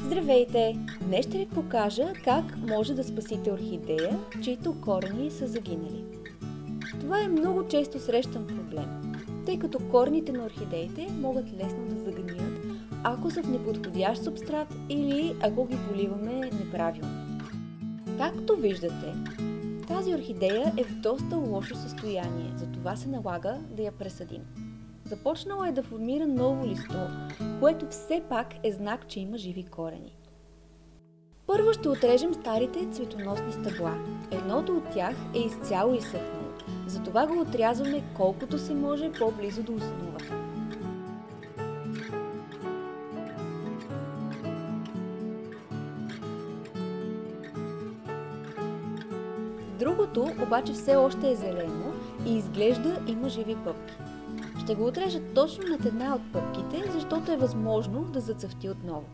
Здравейте! Днес ще ви покажа как може да спасите орхидея, чието корени са загинали. Това е много често срещан проблем, тъй като корените на орхидеите могат лесно да загният, ако са в неподходящ субстрат или ако ги поливаме неправилно. Както виждате, тази орхидея е в доста лошо състояние, затова се налага да я пресадим. Започнала е да формира ново листо, което все пак е знак, че има живи корени. Първо ще отрежем старите цветоносни стъбла. Едното от тях е изцяло изсъхнало, затова го отрязваме колкото се може по-близо до основата. Другото обаче все още е зелено и изглежда има живи пъпки. Ще го отрежа точно над една от пъпките, защото е възможно да зацъфти отново.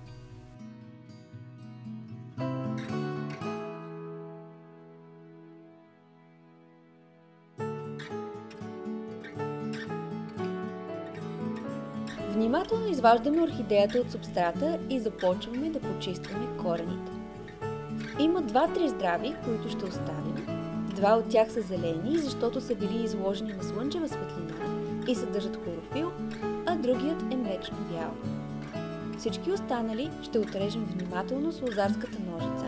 Внимателно изваждаме орхидеята от субстрата и започваме да почистваме корените. Има 2-3 здрави, които ще оставим. Два от тях са зелени, защото са били изложени на слънчева светлина и съдържат хлорофил, а другият е млечно бял. Всички останали ще отрежем внимателно с лозарската ножица.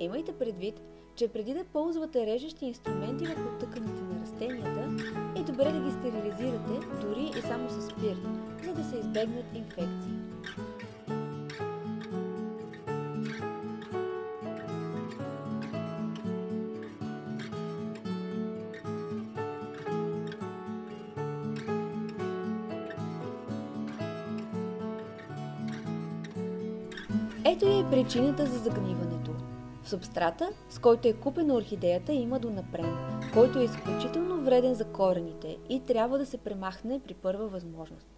Имайте предвид, че преди да ползвате режещи инструменти върху тъканите на растенията, е добре да ги стерилизирате, дори и само с спирт, за да се избегнат инфекции. Ето и е причината за загниването. В субстрата, с който е купена орхидеята, има донапрен, който е изключително вреден за корените и трябва да се премахне при първа възможност.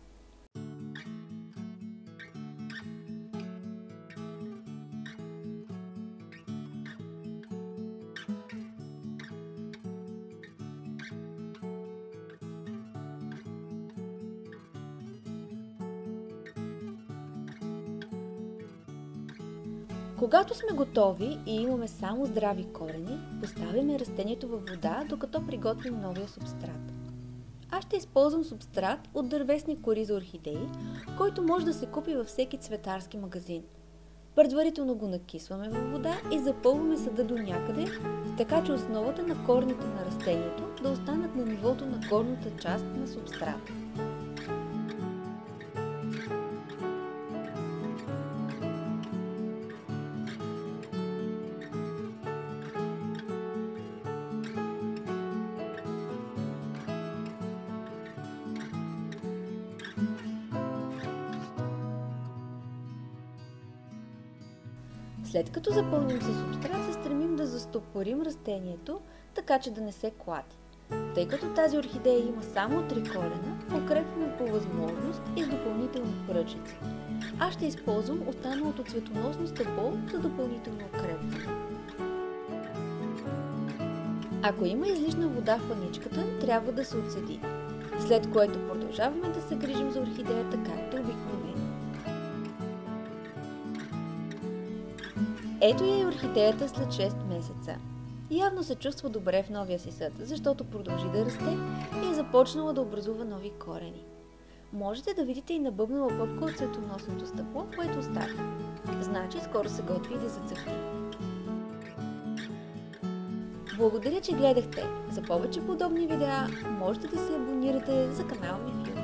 Когато сме готови и имаме само здрави корени, поставяме растението във вода, докато приготвим новия субстрат. Аз ще използвам субстрат от дървесни кори за орхидеи, който може да се купи във всеки цветарски магазин. Предварително го накисваме във вода и запълваме съда до някъде, така че основата на корените на растението да останат на нивото на горната част на субстрата. След като запълним със субстрат, се стремим да застопорим растението, така че да не се клати. Тъй като тази орхидея има само 3 корена, укрепваме по възможност и с допълнителни пръчици. Аз ще използвам останалото цветоносно стъбло за допълнително укрепване. Ако има излишна вода в паничката, трябва да се отседи, след което продължаваме да се грижим за орхидеята както обикновено. Ето я и орхидеята след 6 месеца. Явно се чувства добре в новия си съд, защото продължи да расте и е започнала да образува нови корени. Можете да видите и набъбнала пъпка от цветоносното стъбло, което остави. Значи скоро се готви да зацъфти. Благодаря, че гледахте. За повече подобни видеа можете да се абонирате за канала ми в YouTube.